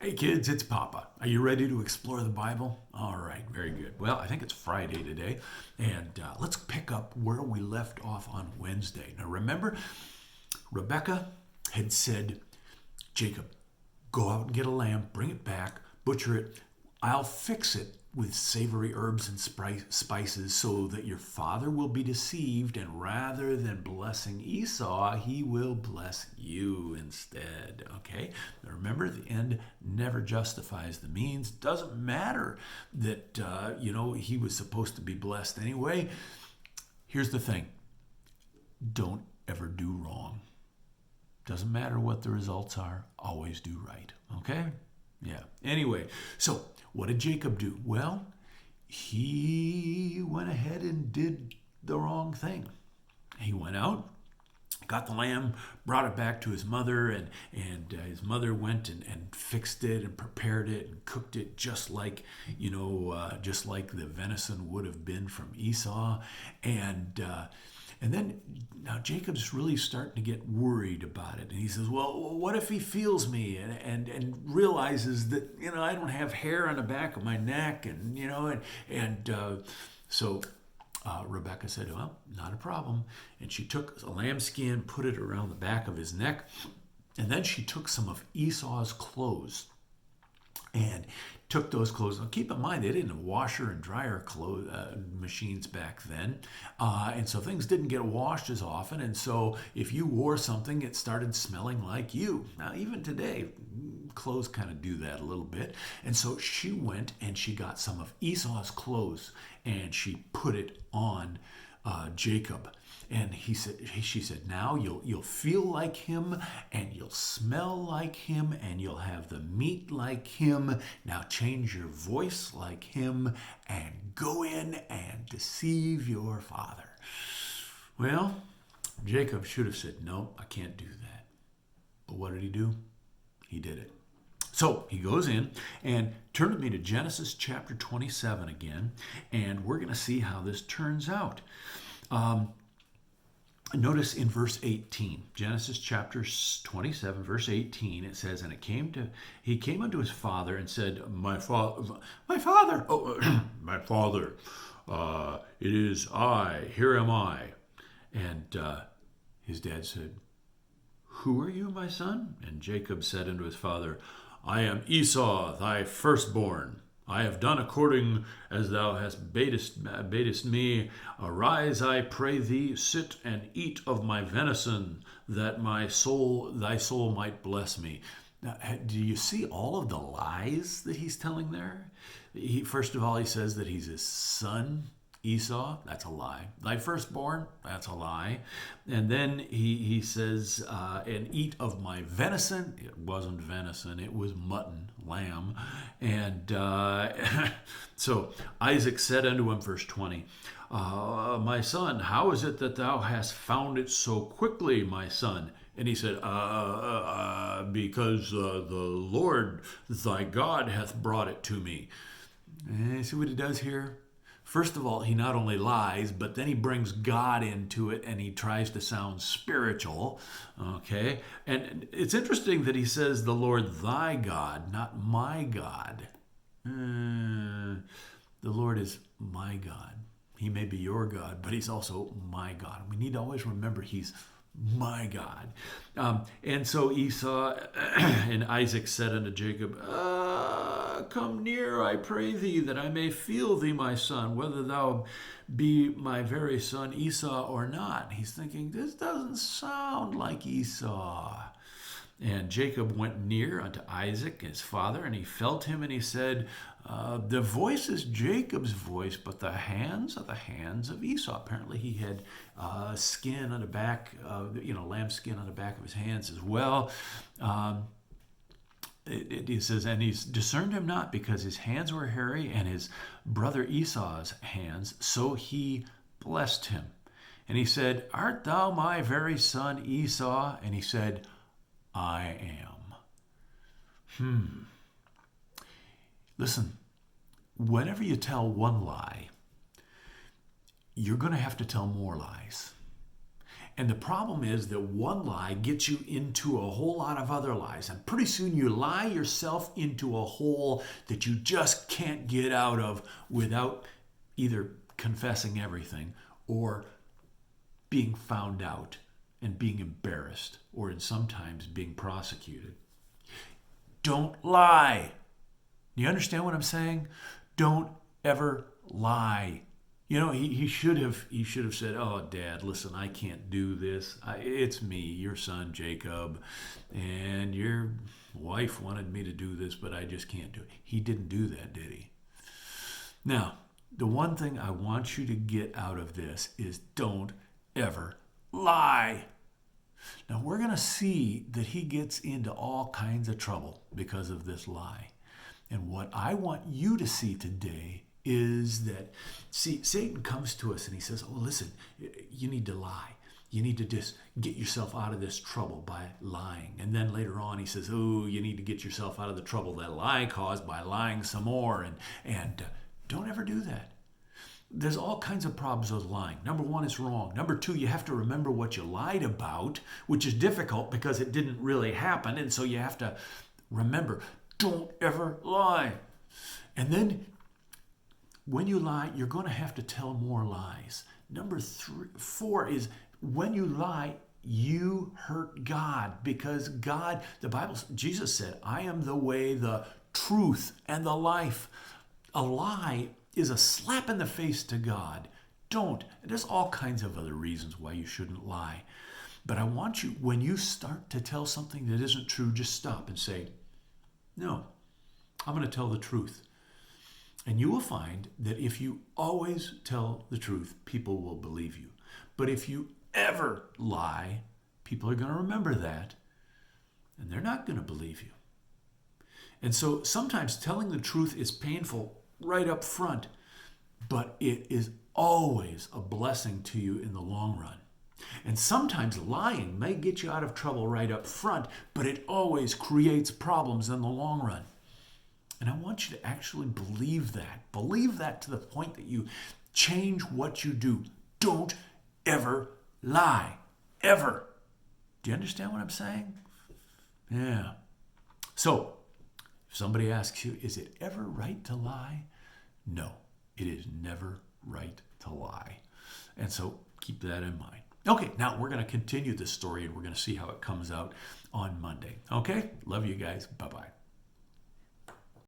Hey kids, it's Papa. Are you ready to explore the Bible? All right, very good. Well, I think it's Friday today, and let's pick up where we left off on Wednesday. Now remember, Rebecca had said, Jacob, go out and get a lamb, bring it back, butcher it. I'll fix it with savory herbs and spices so that your father will be deceived, and rather than blessing Esau, he will bless you instead. Okay? Now remember, the end never justifies the means. Doesn't matter that, he was supposed to be blessed anyway. Here's the thing. Don't ever do wrong. Doesn't matter what the results are. Always do right. Okay? Yeah. Anyway, so what did Jacob do? Well, he went ahead and did the wrong thing. He went out, got the lamb, brought it back to his mother, and his mother went and fixed it and prepared it and cooked it just like the venison would have been from Esau. And then now Jacob's really starting to get worried about it. And he says, well, what if he feels me and realizes that, I don't have hair on the back of my neck so Rebecca said, well, not a problem. And she took a lambskin, put it around the back of his neck. And then she took some of Esau's clothes and took those clothes. Now, keep in mind, they didn't have washer and dryer machines back then. And so things didn't get washed as often. And so if you wore something, it started smelling like you. Now, even today, clothes kind of do that a little bit. And so she went and she got some of Esau's clothes and she put it on Jacob. And she said, now you'll feel like him, and you'll smell like him, and you'll have the meat like him. Now change your voice like him, and go in and deceive your father. Well, Jacob should have said, no, I can't do that. But what did he do? He did it. So he goes in and turn with me to Genesis chapter 27 again, and we're going to see how this turns out. Notice in verse 18, Genesis chapter 27, verse 18, it says, and he came unto his father and said, my father, my father, it is I, here am I. And his dad said, who are you, my son? And Jacob said unto his father, I am Esau, thy firstborn. I have done according as thou hast badest me. Arise, I pray thee, sit and eat of my venison, that thy soul might bless me. Now, do you see all of the lies that he's telling there? First of all, he says that he's his son, Esau. That's a lie. Thy firstborn. That's a lie. And then he says, and eat of my venison. It wasn't venison. It was mutton, lamb. And so Isaac said unto him, verse 20, my son, how is it that thou hast found it so quickly, my son? And he said, because the Lord thy God hath brought it to me. And see what he does here? First of all, he not only lies, but then he brings God into it and he tries to sound spiritual. Okay? And it's interesting that he says the Lord thy God, not my God. The Lord is my God. He may be your God, but he's also my God. We need to always remember he's my God. And so Esau and Isaac said unto Jacob, come near, I pray thee, that I may feel thee, my son, whether thou be my very son Esau or not. He's thinking, this doesn't sound like Esau. And Jacob went near unto Isaac, his father, and he felt him, and he said, the voice is Jacob's voice, but the hands are the hands of Esau. Apparently he had skin on the back, lamb skin on the back of his hands as well. He says, and he discerned him not, because his hands were hairy and his brother Esau's hands, so he blessed him. And he said, art thou my very son Esau? And he said, I am. Listen, whenever you tell one lie, you're going to have to tell more lies. And the problem is that one lie gets you into a whole lot of other lies. And pretty soon you lie yourself into a hole that you just can't get out of without either confessing everything or being found out and being embarrassed or sometimes being prosecuted. Don't lie. You understand what I'm saying? Don't ever lie. You know, he should have said, "Oh, Dad, listen, I can't do this. It's me, your son Jacob, and your wife wanted me to do this, but I just can't do it." He didn't do that, did he? Now, the one thing I want you to get out of this is don't ever lie. Now, we're going to see that he gets into all kinds of trouble because of this lie. And what I want you to see today is that, see, Satan comes to us and he says, "Oh, listen, you need to lie. You need to just get yourself out of this trouble by lying." And then later on he says, "Oh, you need to get yourself out of the trouble that lie caused by lying some more." And don't ever do that. There's all kinds of problems with lying. Number one, it's wrong. Number two, you have to remember what you lied about, which is difficult because it didn't really happen. And so you have to remember, don't ever lie. And then when you lie, you're going to have to tell more lies. Number 4 is when you lie, you hurt God because God, the Bible, Jesus said, "I am the way, the truth, and the life." A lie is a slap in the face to God. Don't. There's all kinds of other reasons why you shouldn't lie. But I want you, when you start to tell something that isn't true, just stop and say, "No, I'm going to tell the truth." And you will find that if you always tell the truth, people will believe you. But if you ever lie, people are going to remember that, and they're not going to believe you. And so sometimes telling the truth is painful right up front, but it is always a blessing to you in the long run. And sometimes lying may get you out of trouble right up front, but it always creates problems in the long run. And I want you to actually believe that. Believe that to the point that you change what you do. Don't ever lie. Ever. Do you understand what I'm saying? Yeah. So, if somebody asks you, is it ever right to lie? No, it is never right to lie. And so, keep that in mind. Okay, now we're going to continue this story and we're going to see how it comes out on Monday. Okay? Love you guys. Bye-bye.